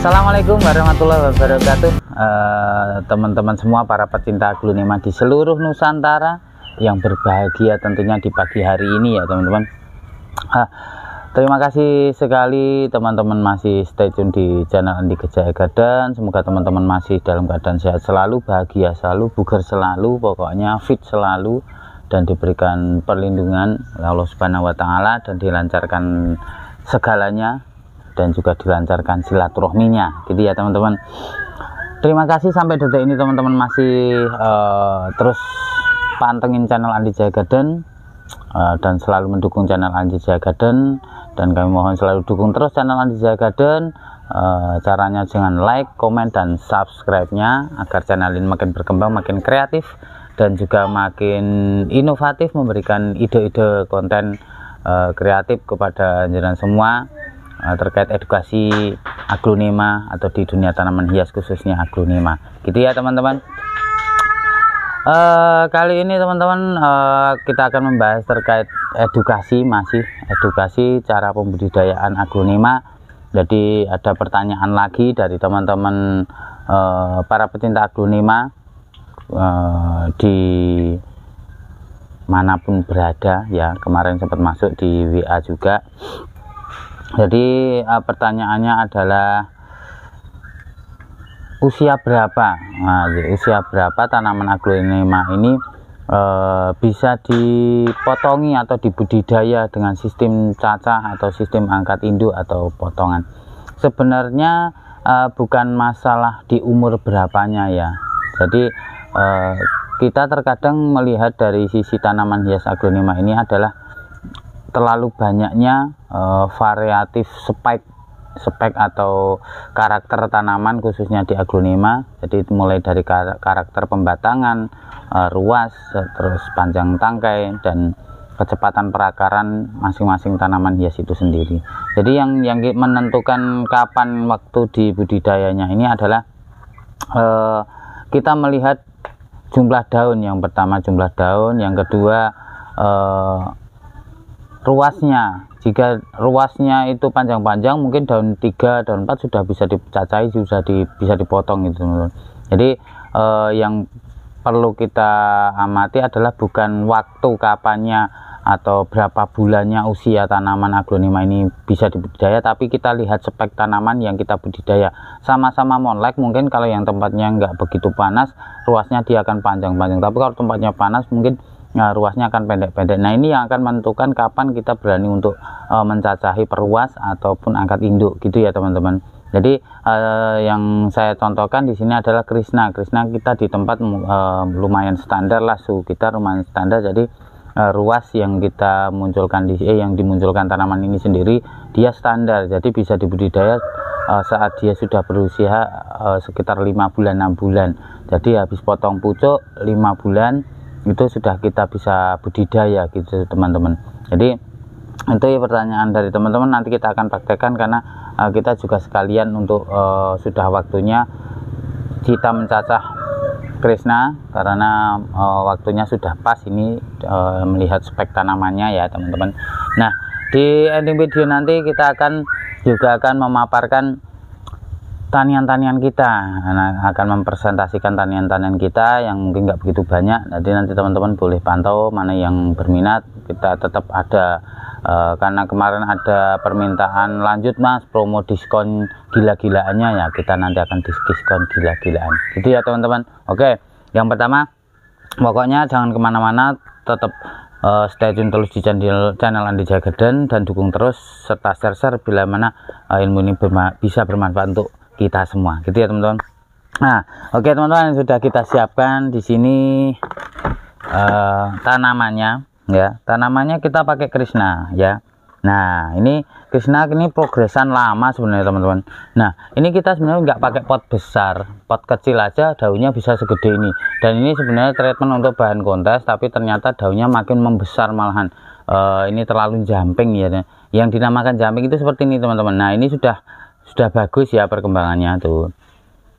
Assalamualaikum warahmatullahi wabarakatuh. Teman-teman semua, para pecinta aglonema di seluruh Nusantara yang berbahagia tentunya di pagi hari ini ya teman-teman. Terima kasih sekali teman-teman masih stay tune di channel Andi Gejaya Garden. Semoga teman-teman masih dalam keadaan sehat selalu, bahagia selalu, bugar selalu, pokoknya fit selalu, dan diberikan perlindungan Allah Subhanahu wa Ta'ala, dan dilancarkan segalanya, dan juga dilancarkan silaturahminya gitu ya teman-teman. Terima kasih sampai detik ini teman-teman masih terus pantengin channel Andi Jaya Garden dan selalu mendukung channel Andi Jaya Garden, dan kami mohon selalu dukung terus channel Andi Jaya Garden. Caranya jangan like, komen, dan subscribe-nya agar channel ini makin berkembang, makin kreatif, dan juga makin inovatif, memberikan ide-ide konten kreatif kepada jenengan semua terkait edukasi aglonema atau di dunia tanaman hias khususnya aglonema gitu ya teman-teman. Kali ini teman-teman kita akan membahas terkait edukasi, masih edukasi cara pembudidayaan aglonema. Jadi ada pertanyaan lagi dari teman-teman para pecinta aglonema di manapun berada ya, kemarin sempat masuk di WA juga. Jadi pertanyaannya adalah usia berapa? Usia berapa tanaman aglonema ini bisa dipotongi atau dibudidaya dengan sistem cacah atau sistem angkat induk atau potongan? Sebenarnya bukan masalah di umur berapanya ya. Jadi kita terkadang melihat dari sisi tanaman hias aglonema ini adalah terlalu banyaknya variatif spek atau karakter tanaman khususnya di aglonema. Jadi mulai dari karakter pembatangan, ruas, terus panjang tangkai, dan kecepatan perakaran masing-masing tanaman hias itu sendiri. Jadi yang menentukan kapan waktu dibudidayanya ini adalah kita melihat jumlah daun. Yang pertama jumlah daun, yang kedua ruasnya. Jika ruasnya itu panjang-panjang, mungkin daun 3, daun 4 sudah bisa dicacahi, bisa dipotong gitu. Jadi yang perlu kita amati adalah bukan waktu kapannya atau berapa bulannya usia tanaman aglonema ini bisa dibudidaya, tapi kita lihat spek tanaman yang kita budidaya. Sama-sama monlek, mungkin kalau yang tempatnya nggak begitu panas, ruasnya dia akan panjang-panjang, tapi kalau tempatnya panas mungkin ruasnya akan pendek-pendek. Nah, ini yang akan menentukan kapan kita berani untuk mencacahi peruas ataupun angkat induk gitu ya teman-teman. Jadi yang saya contohkan di sini adalah Krishna. Krishna kita di tempat lumayan standar lah, suhu kita lumayan standar. Jadi ruas yang kita munculkan yang dimunculkan tanaman ini sendiri dia standar. Jadi bisa dibudidaya saat dia sudah berusia sekitar 5 bulan 6 bulan. Jadi habis potong pucuk 5 bulan itu sudah kita bisa budidaya gitu teman-teman. Jadi itu ya pertanyaan dari teman-teman, nanti kita akan praktekkan karena kita juga sekalian untuk sudah waktunya kita mencacah Krishna, karena waktunya sudah pas ini melihat spek tanamannya ya teman-teman. Nah, di ending video nanti kita juga akan memaparkan tanian-tanian kita, akan mempresentasikan tanian-tanian kita yang mungkin nggak begitu banyak. Nanti teman-teman boleh pantau mana yang berminat. Kita tetap ada karena kemarin ada permintaan lanjut mas promo diskon gila-gilaannya ya, kita nanti akan diskon gila-gilaan gitu ya teman-teman. Oke, yang pertama pokoknya jangan kemana-mana, tetap stay tune terus di channel Andi Jaya Garden, dan dukung terus serta share bila mana ilmu ini bisa bermanfaat untuk kita semua gitu ya teman-teman. Nah, oke teman-teman, sudah kita siapkan di sini tanamannya ya. Tanamannya kita pakai Krishna ya. Nah, ini Krishna ini progresan lama sebenarnya teman-teman. Nah, ini kita sebenarnya nggak pakai pot besar, pot kecil aja daunnya bisa segede ini. Dan ini sebenarnya treatment untuk bahan kontes, tapi ternyata daunnya makin membesar malahan. Ini terlalu jumping ya. Yang dinamakan jumping itu seperti ini teman-teman. Nah, ini sudah bagus ya perkembangannya tuh,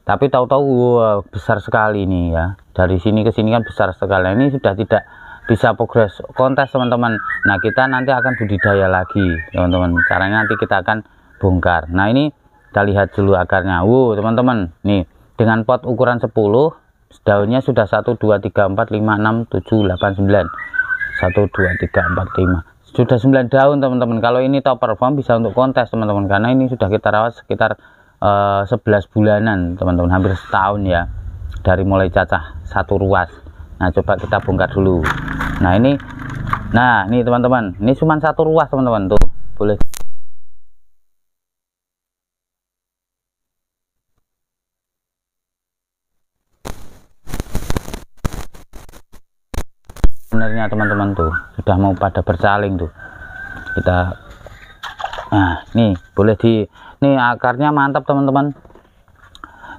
tapi tahu-tahu besar sekali ini ya, dari sini ke sini kan besar sekali. Ini sudah tidak bisa progres kontes teman-teman. Nah, kita nanti akan budidaya lagi teman-teman, caranya nanti kita akan bongkar. Nah, ini kita lihat dulu akarnya. Teman-teman, nih dengan pot ukuran 10, daunnya sudah 1 2 3 4 5 6 7 8 9. 1 2 3 4 5 sudah 9 daun teman-teman. Kalau ini top perform bisa untuk kontes teman-teman, karena ini sudah kita rawat sekitar 11 bulanan teman-teman, hampir setahun ya, dari mulai cacah satu ruas. Nah coba kita bongkar dulu. Nah ini teman-teman, ini cuma satu ruas teman-teman, tuh boleh. Sebenarnya teman-teman tuh sudah mau pada bersaling tuh kita. Nah nih boleh nih akarnya mantap teman-teman.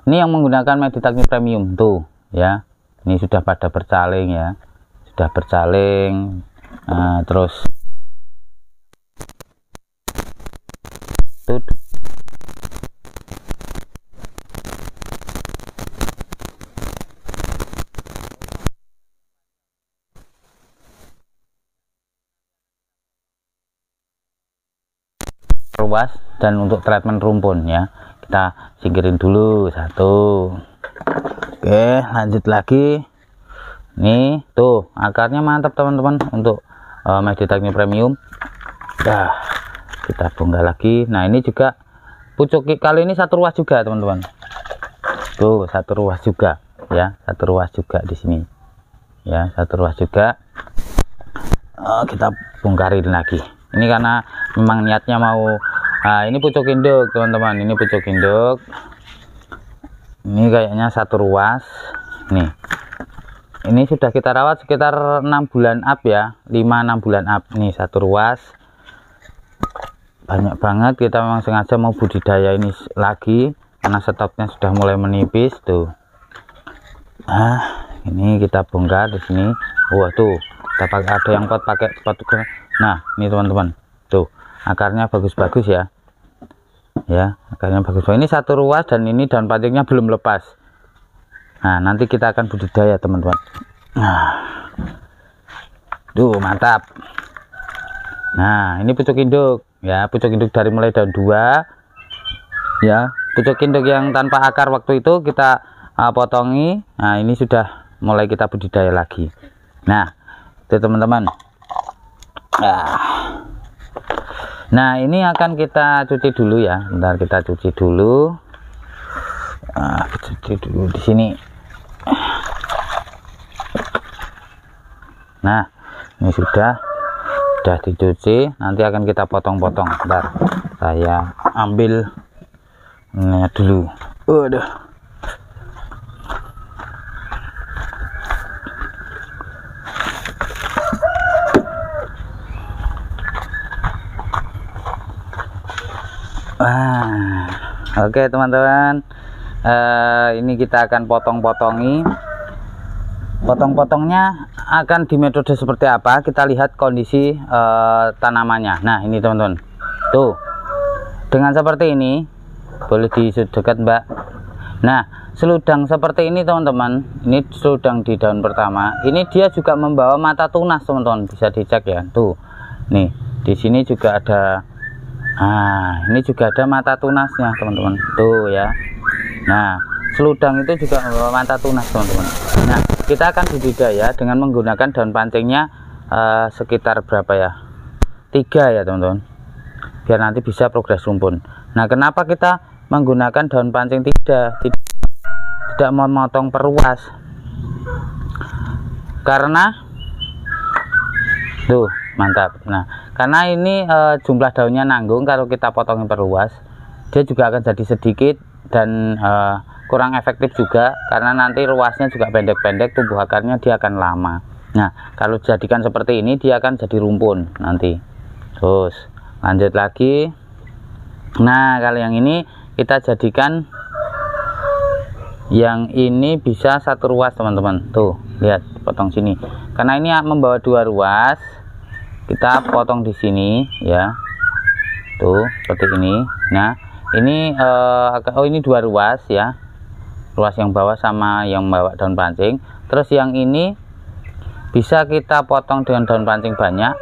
Ini yang menggunakan Meditechnic Premium tuh ya, ini sudah pada bersaling ya, sudah bersaling. Nah, terus tuh ruas. Dan untuk treatment rumpun ya, kita singkirin dulu satu. Oke, lanjut lagi. Nih tuh akarnya mantap teman-teman untuk Meditechnic Premium. Nah kita bongkar lagi. Nah ini juga pucuk, kali ini satu ruas juga teman-teman, tuh satu ruas juga ya, satu ruas juga di sini ya, satu ruas juga. Kita bongkarin lagi ini karena memang niatnya mau. Nah ini pucuk induk teman-teman, ini pucuk induk, ini kayaknya satu ruas nih. Ini sudah kita rawat sekitar 6 bulan up ya, 5-6 bulan up. Nih satu ruas banyak banget. Kita memang sengaja mau budidaya ini lagi karena stoknya sudah mulai menipis tuh. Nah ini kita bongkar di sini. Wah tuh kita pakai, ada yang pakai pot. Nah ini teman-teman tuh akarnya bagus-bagus ya, akarnya bagus. Ini satu ruas dan ini daun pancingnya belum lepas. Nah nanti kita akan budidaya teman-teman. Nah tuh mantap. Nah ini pucuk induk ya, pucuk induk dari mulai daun 2 ya, pucuk induk yang tanpa akar waktu itu kita potongi. Nah ini sudah mulai kita budidaya lagi. Nah itu teman-teman. Nah ini akan kita cuci dulu ya, bentar kita cuci dulu. Cuci dulu di sini. Nah ini sudah dicuci, nanti akan kita potong-potong. Bentar saya ambil ini dulu. Waduh. Oke teman-teman, ini kita akan potong-potongi. Potong-potongnya akan di metode seperti apa, kita lihat kondisi tanamannya. Nah ini teman-teman tuh, dengan seperti ini, boleh dekat mbak. Nah seludang seperti ini teman-teman, ini seludang di daun pertama, ini dia juga membawa mata tunas teman-teman, bisa dicek ya tuh. Nih di sini juga ada. Nah ini juga ada mata tunasnya teman-teman tuh ya. Nah seludang itu juga membawa mata tunas teman-teman. Nah kita akan budidaya dengan menggunakan daun pancingnya sekitar berapa ya, 3 ya teman-teman, biar nanti bisa progres rumpun. Nah kenapa kita menggunakan daun pancing tidak memotong peruas, karena tuh mantap. Nah karena ini jumlah daunnya nanggung, kalau kita potongin peruas dia juga akan jadi sedikit dan kurang efektif juga, karena nanti ruasnya juga pendek-pendek, tumbuh akarnya dia akan lama. Nah kalau jadikan seperti ini dia akan jadi rumpun nanti. Terus lanjut lagi. Nah kalau yang ini kita jadikan, yang ini bisa satu ruas teman-teman, tuh lihat potong sini, karena ini membawa 2 ruas, kita potong di sini ya, tuh seperti ini. Nah ini ini 2 ruas ya, ruas yang bawah sama yang bawa daun pancing. Terus yang ini bisa kita potong dengan daun pancing banyak,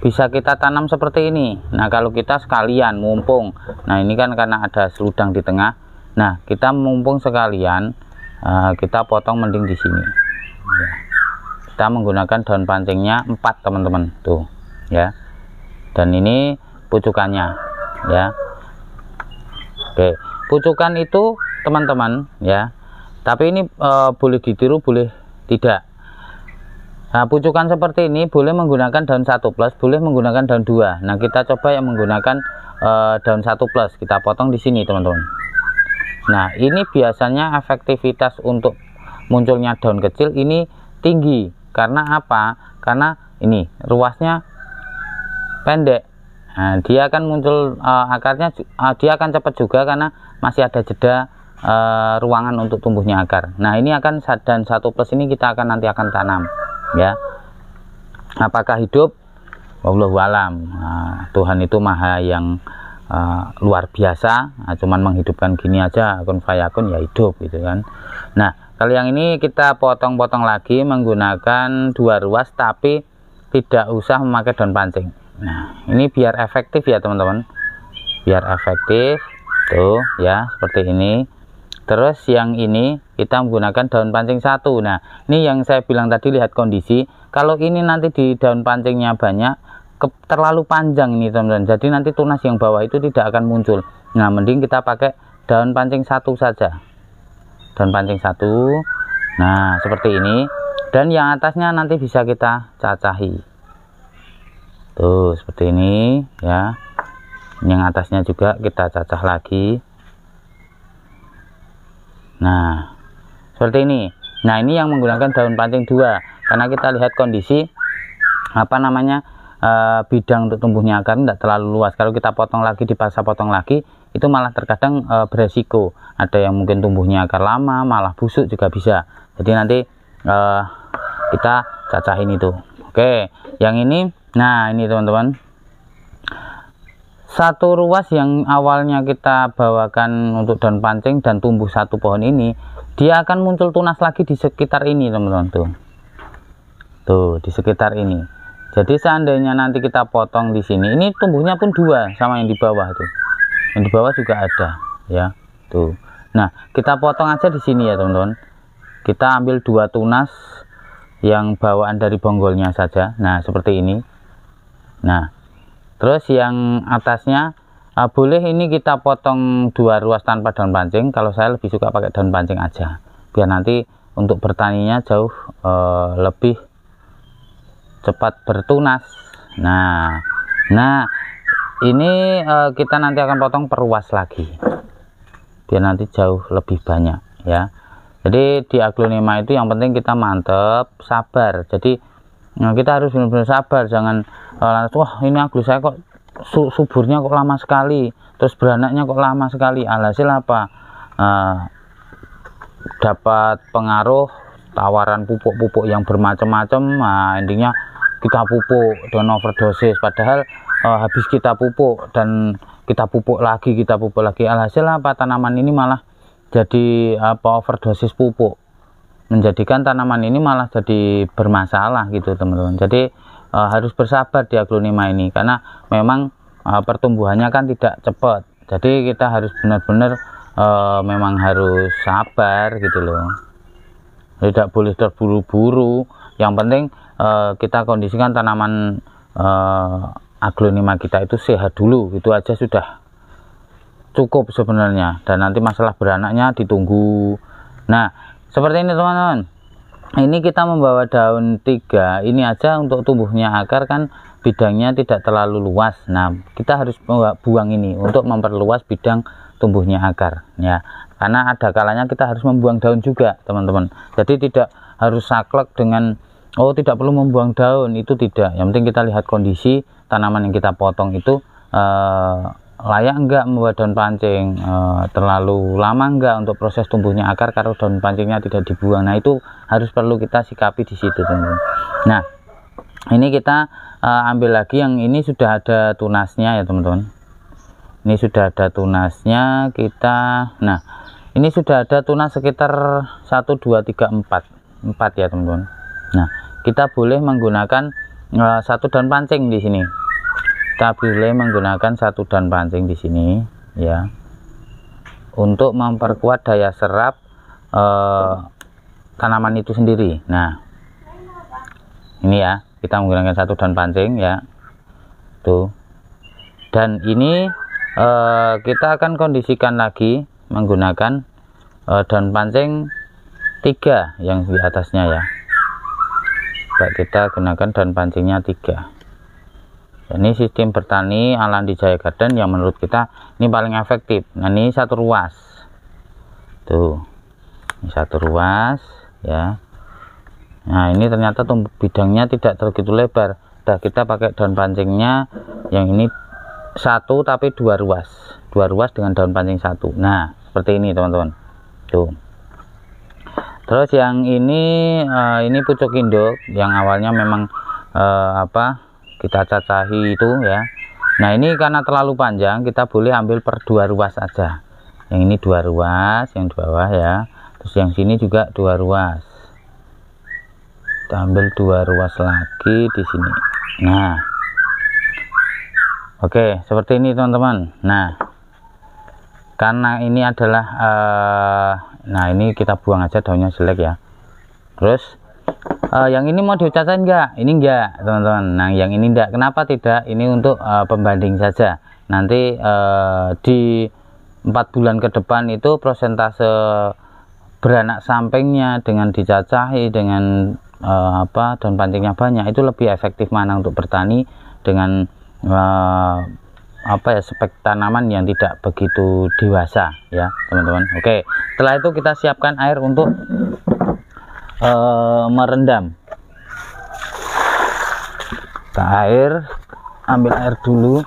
bisa kita tanam seperti ini. Nah kalau kita sekalian mumpung, nah ini kan karena ada seludang di tengah, nah kita mumpung sekalian, kita potong mending di sini ya. Kita menggunakan daun pancingnya 4 teman-teman tuh ya, dan ini pucukannya ya. Oke, pucukan itu teman-teman ya, tapi ini boleh ditiru boleh tidak. Nah pucukan seperti ini boleh menggunakan daun 1+, boleh menggunakan daun 2. Nah kita coba yang menggunakan daun 1+, kita potong di sini teman-teman. Nah ini biasanya efektivitas untuk munculnya daun kecil ini tinggi. Karena apa? Karena ini ruasnya pendek. Nah, dia akan muncul akarnya, dia akan cepat juga karena masih ada jeda ruangan untuk tumbuhnya akar. Nah ini akan dan 1+ ini kita akan nanti akan tanam ya. Apakah hidup? Wallahu alam. Nah, Tuhan itu maha yang luar biasa. Nah, cuman menghidupkan gini aja kun fayakun ya hidup gitu kan. Nah kalau yang ini kita potong-potong lagi menggunakan 2 ruas, tapi tidak usah memakai daun pancing. Nah ini biar efektif ya teman-teman, biar efektif tuh ya seperti ini. Terus yang ini kita menggunakan daun pancing 1. Nah ini yang saya bilang tadi, lihat kondisi. Kalau ini nanti di daun pancingnya banyak, terlalu panjang ini teman-teman, jadi nanti tunas yang bawah itu tidak akan muncul. Nah mending kita pakai daun pancing 1 saja, daun pancing 1. Nah seperti ini, dan yang atasnya nanti bisa kita cacahi tuh seperti ini ya. Yang atasnya juga kita cacah lagi. Nah seperti ini. Nah ini yang menggunakan daun pancing 2, karena kita lihat kondisi apa namanya bidang untuk tumbuhnya akar tidak terlalu luas. Kalau kita potong lagi, dipaksa potong lagi, itu malah terkadang beresiko. Ada yang mungkin tumbuhnya akar lama malah busuk juga bisa. Jadi nanti kita cacahin itu. Oke yang ini, nah ini teman-teman, 1 ruas yang awalnya kita bawakan untuk daun pancing dan tumbuh 1 pohon ini, dia akan muncul tunas lagi di sekitar ini teman-teman tuh di sekitar ini. Jadi seandainya nanti kita potong di sini, ini tumbuhnya pun 2 sama yang di bawah tuh, yang di bawah juga ada ya tuh. Nah kita potong aja di sini ya teman-teman, kita ambil 2 tunas yang bawaan dari bonggolnya saja. Nah seperti ini. Nah terus yang atasnya boleh ini kita potong 2 ruas tanpa daun pancing. Kalau saya lebih suka pakai daun pancing aja, biar nanti untuk bertaninya jauh lebih cepat bertunas. Nah ini kita nanti akan potong perluas lagi biar nanti jauh lebih banyak ya. Jadi di aglonema itu yang penting kita mantep, sabar. Jadi kita harus benar-benar sabar, jangan wah ini aglo saya kok suburnya kok lama sekali, terus beranaknya kok lama sekali. Alhasil apa? Dapat pengaruh tawaran pupuk-pupuk yang bermacam-macam. Nah endingnya kita pupuk dan overdosis, padahal habis kita pupuk dan kita pupuk lagi, alhasil apa? Tanaman ini malah jadi overdosis pupuk, menjadikan tanaman ini malah jadi bermasalah gitu teman-teman. Jadi harus bersabar di aglonema ini, karena memang pertumbuhannya kan tidak cepat. Jadi kita harus benar-benar memang harus sabar gitu loh, tidak boleh terburu-buru. Yang penting kita kondisikan tanaman aglonema kita itu sehat dulu, itu aja sudah cukup sebenarnya. Dan nanti masalah beranaknya ditunggu. Nah seperti ini teman-teman, ini kita membawa daun 3 ini aja untuk tumbuhnya akar kan bidangnya tidak terlalu luas. Nah kita harus buang ini untuk memperluas bidang tumbuhnya akar ya, karena ada kalanya kita harus membuang daun juga teman-teman. Jadi tidak harus saklek dengan tidak perlu membuang daun, itu tidak. Yang penting kita lihat kondisi tanaman yang kita potong itu layak enggak membuat daun pancing, terlalu lama enggak untuk proses tumbuhnya akar kalau daun pancingnya tidak dibuang. Nah itu harus perlu kita sikapi di situ teman-teman. Nah ini kita ambil lagi yang ini sudah ada tunasnya ya teman-teman. Ini sudah ada tunasnya kita. Nah ini sudah ada tunas sekitar 1 2 3 4 ya teman-teman. Nah kita boleh menggunakan satu daun pancing di sini. Kita boleh menggunakan satu daun pancing di sini ya, untuk memperkuat daya serap tanaman itu sendiri. Nah, ini ya, kita menggunakan satu daun pancing ya, tuh. Dan ini kita akan kondisikan lagi menggunakan daun pancing 3 yang di atasnya ya. Baik, kita gunakan daun pancingnya 3. Ini sistem bertani ala Andi Jaya Garden yang menurut kita ini paling efektif. Nah, ini satu ruas tuh, ini satu ruas ya. Nah, ini ternyata bidangnya tidak begitu lebar. Nah, kita pakai daun pancingnya yang ini 1 tapi 2 ruas, 2 ruas dengan daun pancing 1. Nah, seperti ini teman-teman tuh. Terus yang ini pucuk induk yang awalnya memang kita cacahi itu ya. Nah, ini karena terlalu panjang, kita boleh ambil per 2 ruas saja. Yang ini 2 ruas, yang di bawah ya. Terus yang sini juga 2 ruas. Kita ambil 2 ruas lagi di sini. Nah, oke, seperti ini teman-teman. Nah, karena ini adalah nah, ini kita buang aja daunnya jelek ya. Terus yang ini mau dicacain enggak? Ini enggak teman-teman. Nah, yang ini enggak. Kenapa tidak? Ini untuk pembanding saja. Nanti di 4 bulan ke depan itu prosentase beranak sampingnya dengan dicacahi dengan daun pancingnya banyak, itu lebih efektif mana untuk bertani dengan spek tanaman yang tidak begitu dewasa ya teman-teman. Oke, setelah itu kita siapkan air untuk merendam. Kita ambil air dulu.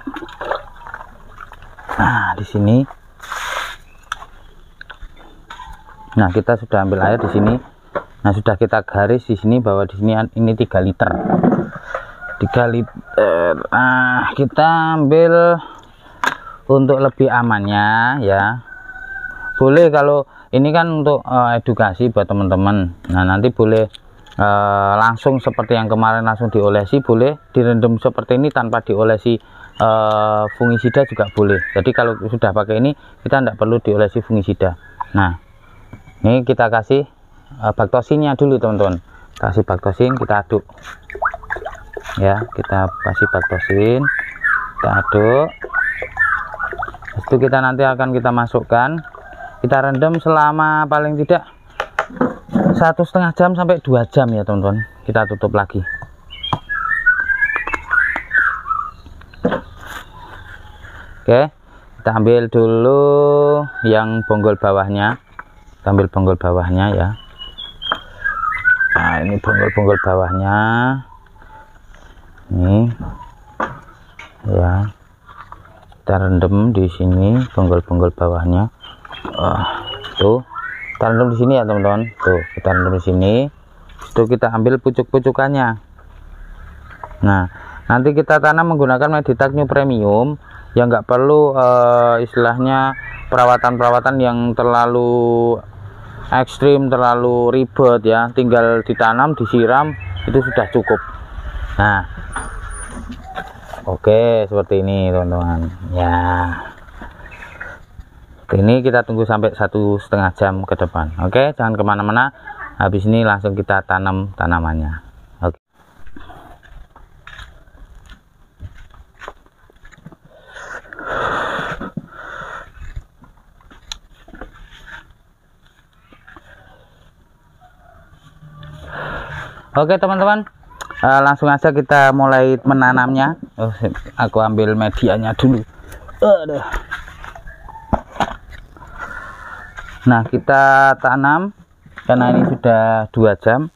Nah, di sini. Nah, kita sudah ambil air di sini. Nah, sudah kita garis di sini bahwa di sini ini 3 liter. 3 liter. Nah, kita ambil untuk lebih amannya ya. Boleh kalau ini kan untuk edukasi buat teman-teman. Nah, nanti boleh langsung seperti yang kemarin langsung diolesi, boleh direndam seperti ini tanpa diolesi fungisida juga boleh. Jadi kalau sudah pakai ini kita tidak perlu diolesi fungisida. Nah, ini kita kasih baktosinnya dulu teman-teman. Kasih baktosin, kita aduk ya, kita kasih baktosin, kita aduk. Itu kita nanti akan kita masukkan, kita rendam selama paling tidak 1,5 jam sampai 2 jam ya teman-teman. Kita tutup lagi. Oke, kita ambil dulu yang bonggol bawahnya. Kita ambil bonggol bawahnya ya. Nah, ini bonggol-bonggol bawahnya. Ini ya. Kita rendam di sini bonggol-bonggol bawahnya. Tuh. Kita rendam di sini ya, teman-teman. Tuh, kita rendam di sini. Itu kita ambil pucuk-pucukannya. Nah, nanti kita tanam menggunakan Meditech New Premium yang nggak perlu istilahnya perawatan-perawatan yang terlalu ekstrim, terlalu ribet ya. Tinggal ditanam, disiram, itu sudah cukup. Nah, oke, seperti ini teman-teman ya. Ini kita tunggu sampai 1,5 jam ke depan. Oke, jangan kemana-mana. Habis ini langsung kita tanam tanamannya. Oke. Oke teman-teman, langsung aja kita mulai menanamnya. Aku ambil medianya dulu. Nah, kita tanam karena ini sudah 2 jam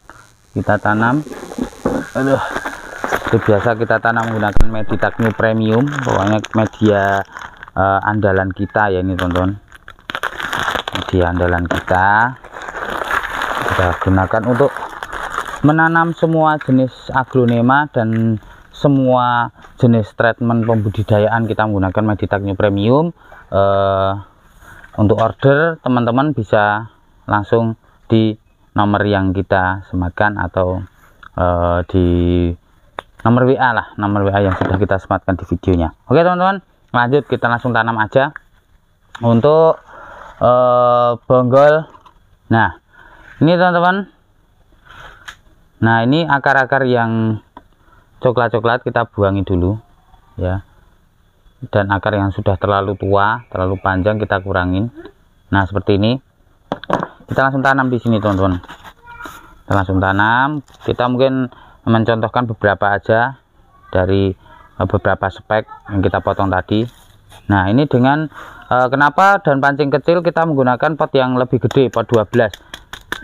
kita tanam. Itu biasa kita tanam menggunakan Meditech New Premium, pokoknya media andalan kita ya ini teman-teman. Media andalan kita gunakan untuk menanam semua jenis aglonema dan semua jenis treatment pembudidayaan. Kita menggunakan Meditech New Premium. Untuk order teman-teman bisa langsung di nomor yang kita sematkan atau di nomor WA lah, nomor WA yang sudah kita sematkan di videonya. Oke teman-teman, lanjut kita langsung tanam aja untuk bonggol. Nah ini teman-teman, nah ini akar-akar yang coklat-coklat kita buangi dulu ya, dan akar yang sudah terlalu tua, terlalu panjang kita kurangin. Nah seperti ini, kita langsung tanam di sini teman-teman. Kita langsung tanam, kita mungkin mencontohkan beberapa aja dari beberapa spek yang kita potong tadi. Nah ini dengan kenapa daun pancing kecil kita menggunakan pot yang lebih gede, pot 12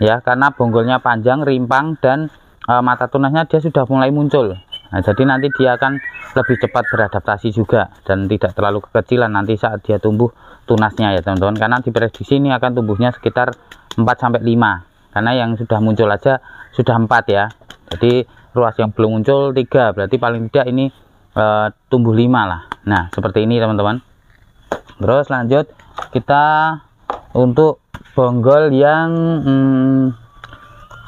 ya, karena bonggolnya panjang, rimpang, dan mata tunasnya dia sudah mulai muncul. Nah jadi nanti dia akan lebih cepat beradaptasi juga dan tidak terlalu kekecilan nanti saat dia tumbuh tunasnya ya teman-teman, karena diprediksi ini akan tumbuhnya sekitar 4-5, karena yang sudah muncul aja sudah 4 ya. Jadi ruas yang belum muncul 3, berarti paling tidak ini tumbuh 5 lah. Nah seperti ini teman-teman. Terus lanjut kita untuk bonggol yang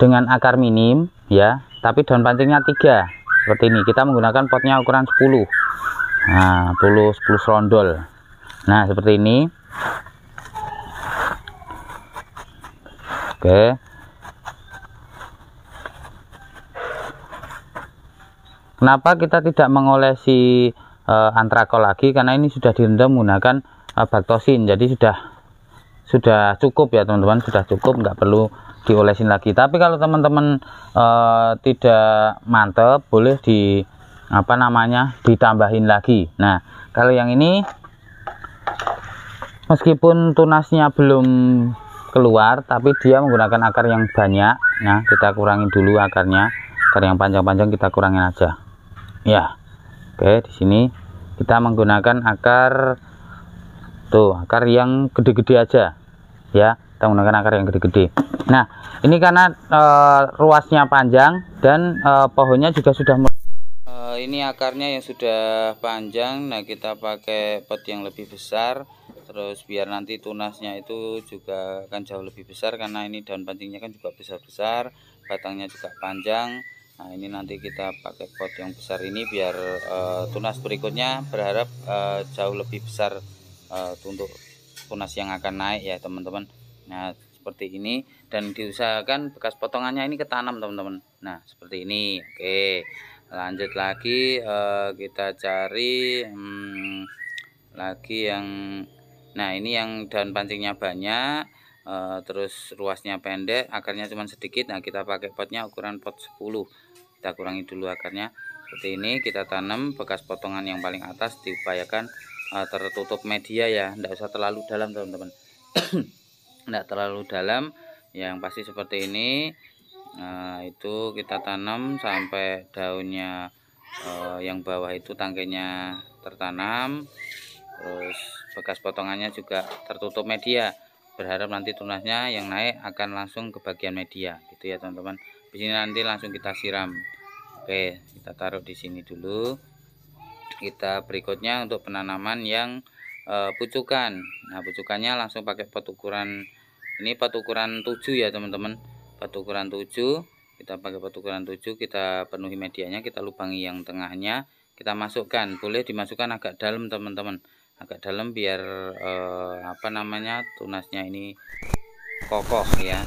dengan akar minim ya, tapi daun pancingnya 3 seperti ini. Kita menggunakan potnya ukuran 10, nah 10 serondol. Nah seperti ini. Oke, kenapa kita tidak mengolesi antrakol lagi, karena ini sudah direndam menggunakan baktosin, jadi sudah cukup ya teman-teman, sudah cukup, nggak perlu diolesin lagi. Tapi kalau teman-teman tidak mantep, boleh ditambahin lagi. Nah kalau yang ini meskipun tunasnya belum keluar, tapi dia menggunakan akar yang banyak. Nah kita kurangin dulu akarnya, akar yang panjang-panjang kita kurangin aja ya. Oke, di sini kita menggunakan akar akar yang gede-gede aja ya, kita menggunakan akar yang gede-gede. Nah ini karena ruasnya panjang dan pohonnya juga sudah ini akarnya yang sudah panjang. Nah kita pakai pot yang lebih besar, terus biar nanti tunasnya itu juga akan jauh lebih besar, karena ini daun pancingnya kan juga besar-besar, batangnya juga panjang. Nah ini nanti kita pakai pot yang besar ini biar tunas berikutnya berharap jauh lebih besar untuk tunas yang akan naik ya teman-teman. Nah seperti ini, dan diusahakan bekas potongannya ini ketanam teman-teman. Nah seperti ini. Oke, lanjut lagi kita cari lagi yang, nah ini yang daun pancingnya banyak, terus ruasnya pendek, akarnya cuma sedikit. Nah kita pakai potnya ukuran pot 10, kita kurangi dulu akarnya seperti ini. Kita tanam bekas potongan yang paling atas, diupayakan tertutup media ya, tidak usah terlalu dalam teman-teman. Tidak terlalu dalam, yang pasti seperti ini. Nah itu kita tanam sampai daunnya yang bawah itu tangkainya tertanam, terus bekas potongannya juga tertutup media, berharap nanti tunasnya yang naik akan langsung ke bagian media gitu ya teman-teman. Di sini nanti langsung kita siram. Oke, kita taruh di sini dulu. Kita berikutnya untuk penanaman yang pucukan. Nah pucukannya langsung pakai pot ukuran, ini pot ukuran 7 ya teman-teman, pot ukuran 7. Kita pakai pot ukuran 7, kita penuhi medianya, kita lubangi yang tengahnya, kita masukkan. Boleh dimasukkan agak dalam teman-teman, agak dalam biar tunasnya ini kokoh ya,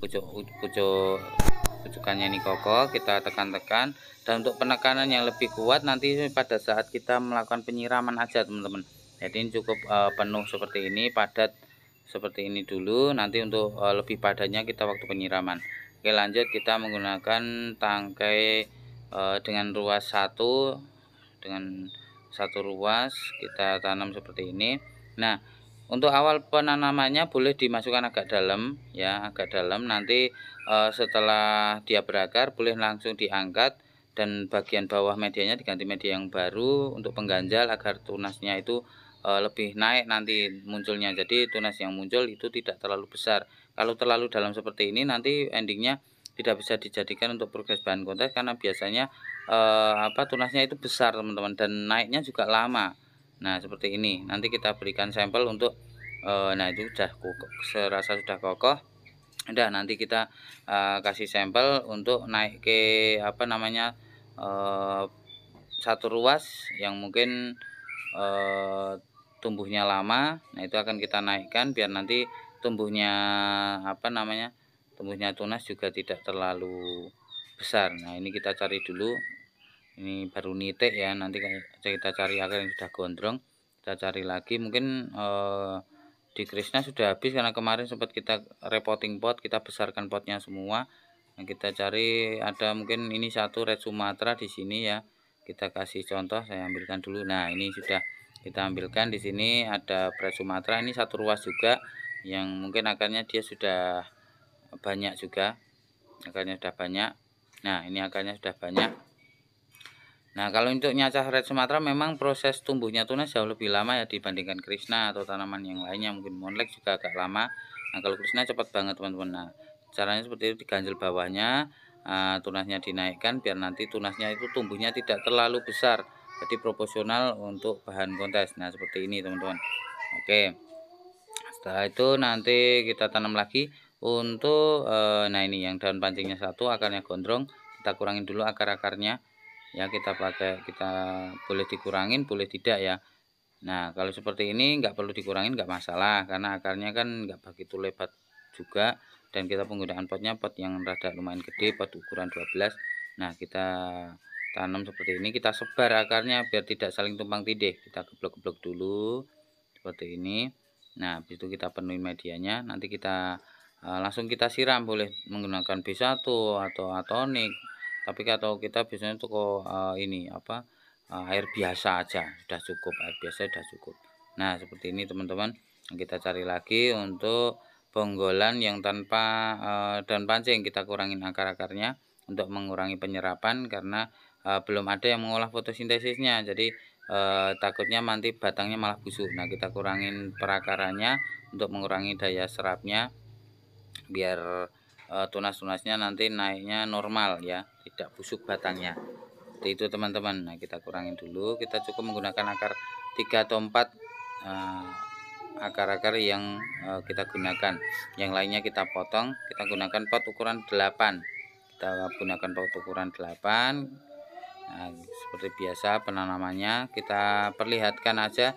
pucukannya ini kokoh. Kita tekan-tekan, dan untuk penekanan yang lebih kuat nanti pada saat kita melakukan penyiraman aja teman-teman. Jadi ini cukup penuh seperti ini, padat seperti ini dulu, nanti untuk lebih padatnya kita waktu penyiraman. Oke lanjut, kita menggunakan tangkai dengan ruas 1, dengan 1 ruas kita tanam seperti ini. Nah untuk awal penanamannya boleh dimasukkan agak dalam ya, agak dalam. Nanti setelah dia berakar boleh langsung diangkat, dan bagian bawah medianya diganti media yang baru untuk pengganjal agar tunasnya itu lebih naik nanti munculnya. Jadi tunas yang muncul itu tidak terlalu besar. Kalau terlalu dalam seperti ini nanti endingnya tidak bisa dijadikan untuk progres bahan kontes, karena biasanya tunasnya itu besar teman-teman, dan naiknya juga lama. Nah seperti ini, nanti kita berikan sampel untuk nah itu sudah serasa sudah kokoh. Udah, nanti kita kasih sampel untuk naik ke satu ruas yang mungkin tumbuhnya lama. Nah, itu akan kita naikkan biar nanti tumbuhnya tumbuhnya tunas juga tidak terlalu besar. Nah, ini kita cari dulu, ini baru nitik ya, nanti kita cari akar yang sudah gondrong, kita cari lagi. Mungkin di Krishna sudah habis karena kemarin sempat kita repotting pot, kita besarkan potnya semua. Nah, kita cari ada mungkin ini satu Red Sumatra di sini ya, kita kasih contoh, saya ambilkan dulu. Nah, ini sudah kita ambilkan. Di sini ada Red Sumatra, ini satu ruas juga yang mungkin akarnya dia sudah banyak juga, akarnya sudah banyak. Nah, ini akarnya sudah banyak. Nah, kalau untuk nyacah Red Sumatera memang proses tumbuhnya tunas jauh lebih lama ya dibandingkan Krishna atau tanaman yang lainnya. Mungkin Monlek juga agak lama. Nah, kalau Krishna cepat banget teman-teman. Nah, caranya seperti itu, diganjel bawahnya, tunasnya dinaikkan biar nanti tunasnya itu tumbuhnya tidak terlalu besar, jadi proporsional untuk bahan kontes. Nah, seperti ini teman-teman. Oke, setelah itu nanti kita tanam lagi untuk nah ini yang daun pancingnya satu, akarnya gondrong, kita kurangin dulu akar-akarnya ya, kita boleh dikurangin boleh tidak ya. Nah, kalau seperti ini nggak perlu dikurangin, nggak masalah karena akarnya kan nggak begitu lebat juga, dan kita penggunaan potnya pot yang rada lumayan gede, pot ukuran 12. Nah, kita tanam seperti ini, kita sebar akarnya biar tidak saling tumpang tindih, kita geblok-geblok dulu seperti ini. Nah, habis itu kita penuhi medianya, nanti kita langsung kita siram, boleh menggunakan B1 atau atonik, tapi kalau kita biasanya toko air biasa aja sudah cukup, air biasa sudah cukup. Nah, seperti ini teman-teman. Kita cari lagi untuk bonggolan yang tanpa daun pancing, kita kurangin akar-akarnya untuk mengurangi penyerapan karena belum ada yang mengolah fotosintesisnya, jadi takutnya nanti batangnya malah busuk. Nah, kita kurangin perakarannya untuk mengurangi daya serapnya biar tunas-tunasnya nanti naiknya normal ya, tidak busuk batangnya. Seperti itu teman-teman. Nah, kita kurangin dulu, kita cukup menggunakan akar 3 atau 4 akar-akar yang kita gunakan. Yang lainnya kita potong, kita gunakan pot ukuran 8. Kita gunakan pot ukuran 8. Nah, seperti biasa penanamannya kita perlihatkan aja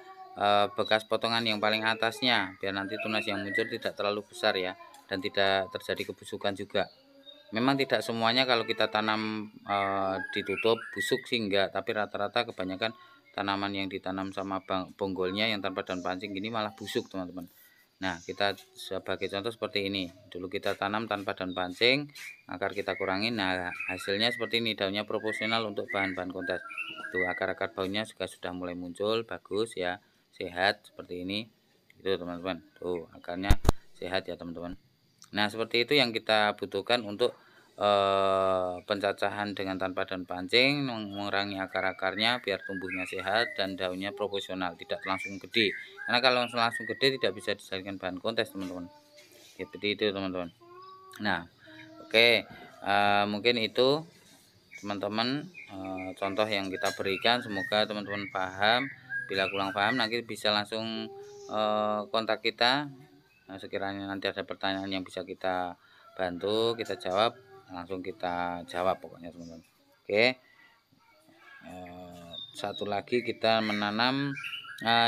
bekas potongan yang paling atasnya biar nanti tunas yang muncul tidak terlalu besar ya, dan tidak terjadi kebusukan juga. Memang tidak semuanya kalau kita tanam ditutup busuk sih enggak, tapi rata-rata kebanyakan tanaman yang ditanam sama bonggolnya yang tanpa daun pancing gini malah busuk teman-teman. Nah, kita sebagai contoh seperti ini, dulu kita tanam tanpa daun pancing, akar kita kurangin. Nah, hasilnya seperti ini, daunnya proporsional untuk bahan-bahan kontes. Tuh, akar-akar daunnya juga sudah mulai muncul, bagus ya, sehat seperti ini. Itu teman-teman, tuh akarnya sehat ya teman-teman. Nah, seperti itu yang kita butuhkan untuk pencacahan dengan tanpa daun pancing, mengurangi akar-akarnya biar tumbuhnya sehat dan daunnya proporsional, tidak langsung gede. Karena kalau langsung gede tidak bisa dijadikan bahan kontes teman-teman. Seperti itu teman-teman. Nah, oke, mungkin itu teman-teman contoh yang kita berikan. Semoga teman-teman paham. Bila kurang paham nanti bisa langsung kontak kita. Nah, sekiranya nanti ada pertanyaan yang bisa kita bantu, kita jawab, langsung kita jawab pokoknya teman-teman. Oke, satu lagi kita menanam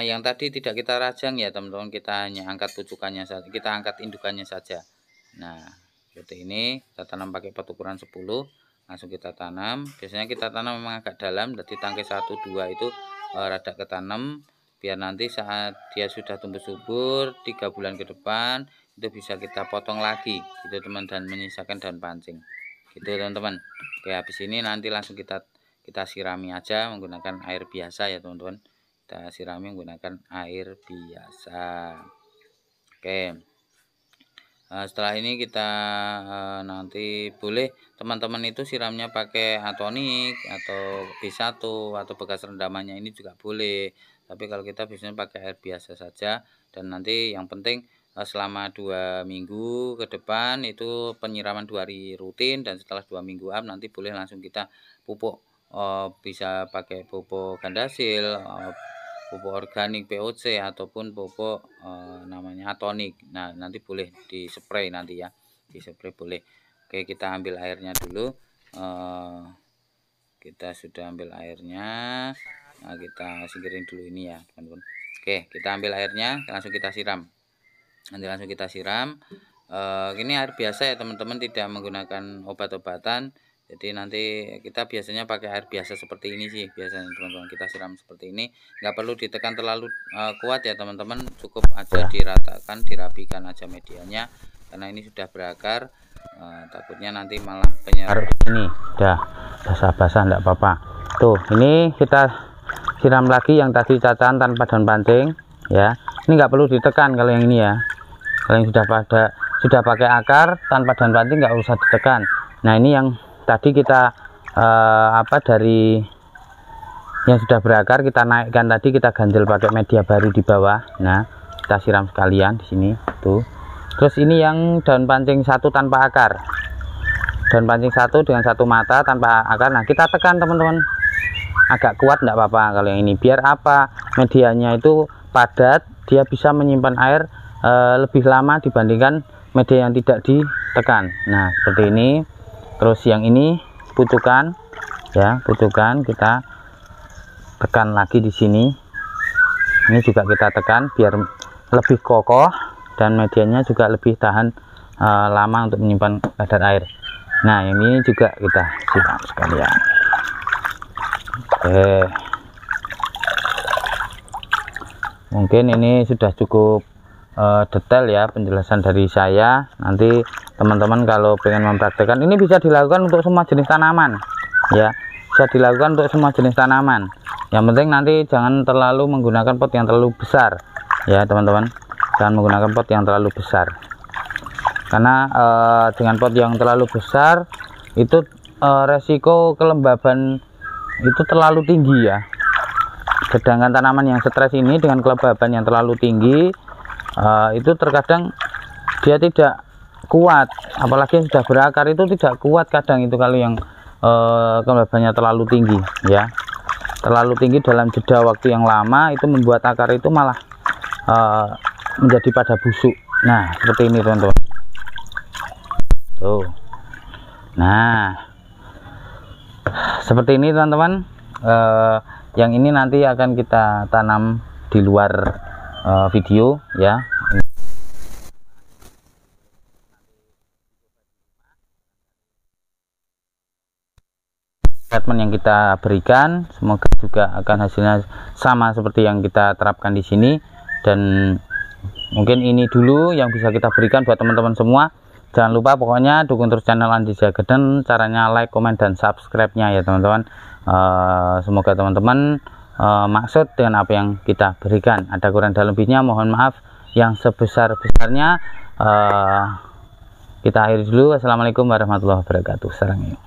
yang tadi tidak kita rajang ya teman-teman, kita hanya angkat pucukannya saja, kita angkat indukannya saja. Nah, seperti ini kita tanam pakai pot ukuran 10, langsung kita tanam. Biasanya kita tanam memang agak dalam, jadi tangkai 1 2 itu rada ketanam biar nanti saat dia sudah tumbuh subur 3 bulan ke depan itu bisa kita potong lagi gitu teman, dan menyisakan daun pancing gitu teman-teman. Oke, habis ini nanti langsung kita sirami aja menggunakan air biasa ya teman-teman, kita sirami menggunakan air biasa. Oke, setelah ini kita nanti boleh teman-teman itu siramnya pakai atonik atau B1 atau bekas rendamannya ini juga boleh, tapi kalau kita biasanya pakai air biasa saja. Dan nanti yang penting selama 2 minggu ke depan itu penyiraman 2 hari rutin, dan setelah 2 mingguan nanti boleh langsung kita pupuk, bisa pakai pupuk gandasil, pupuk organik POC ataupun pupuk namanya atonik. Nah, nanti boleh di spray nanti ya, di spray boleh. Oke, kita ambil airnya dulu, kita sudah ambil airnya. Nah, kita singkirin dulu ini ya teman-teman. Oke, kita ambil airnya, langsung kita siram. Nanti langsung kita siram. Ini air biasa ya teman-teman, tidak menggunakan obat-obatan. Jadi nanti kita biasanya pakai air biasa seperti ini sih biasanya teman-teman, kita siram seperti ini. Nggak perlu ditekan terlalu kuat ya teman-teman, cukup aja diratakan, dirapikan aja medianya, karena ini sudah berakar. Takutnya nanti malah penyerap. Ini udah basah-basah, enggak apa-apa. Tuh, ini kita siram lagi yang tadi cacahan tanpa daun pancing ya. Ini nggak perlu ditekan kalau yang ini ya. Kalau yang sudah pakai akar tanpa daun pancing nggak usah ditekan. Nah, ini yang tadi kita dari yang sudah berakar kita naikkan, tadi kita ganjel pakai media baru di bawah. Nah, kita siram sekalian di sini tuh. Terus ini yang daun pancing satu tanpa akar, daun pancing satu dengan satu mata tanpa akar. Nah, kita tekan teman-teman, agak kuat enggak apa-apa kalau yang ini, biar apa, medianya itu padat, dia bisa menyimpan air lebih lama dibandingkan media yang tidak ditekan. Nah, seperti ini. Terus yang ini pucukan ya, pucukan kita tekan lagi di sini. Ini juga kita tekan biar lebih kokoh dan medianya juga lebih tahan lama untuk menyimpan kadar air. Nah, yang ini juga kita siram sekalian. Oke, mungkin ini sudah cukup detail ya penjelasan dari saya. Nanti teman-teman kalau pengen mempraktekkan, ini bisa dilakukan untuk semua jenis tanaman ya, bisa dilakukan untuk semua jenis tanaman. Yang penting nanti jangan terlalu menggunakan pot yang terlalu besar ya teman-teman, jangan menggunakan pot yang terlalu besar, karena dengan pot yang terlalu besar itu resiko kelembaban itu terlalu tinggi ya. Sedangkan tanaman yang stres ini dengan kelembaban yang terlalu tinggi itu terkadang dia tidak kuat, apalagi yang sudah berakar itu tidak kuat kadang itu kalau yang kelembabannya terlalu tinggi ya, terlalu tinggi dalam jeda waktu yang lama itu membuat akar itu malah menjadi pada busuk. Nah, seperti ini teman-teman tuh. Nah, seperti ini teman-teman. Yang ini nanti akan kita tanam di luar video ya. Treatment yang kita berikan semoga juga akan hasilnya sama seperti yang kita terapkan di sini, dan mungkin ini dulu yang bisa kita berikan buat teman-teman semua. Jangan lupa pokoknya dukung terus channel Andizia Garden, caranya like, komen, dan subscribe-nya ya teman-teman. Semoga teman-teman maksud dengan apa yang kita berikan. Ada kurang dan lebihnya mohon maaf yang sebesar-besarnya. Kita akhiri dulu. Assalamualaikum warahmatullahi wabarakatuh. Sarang.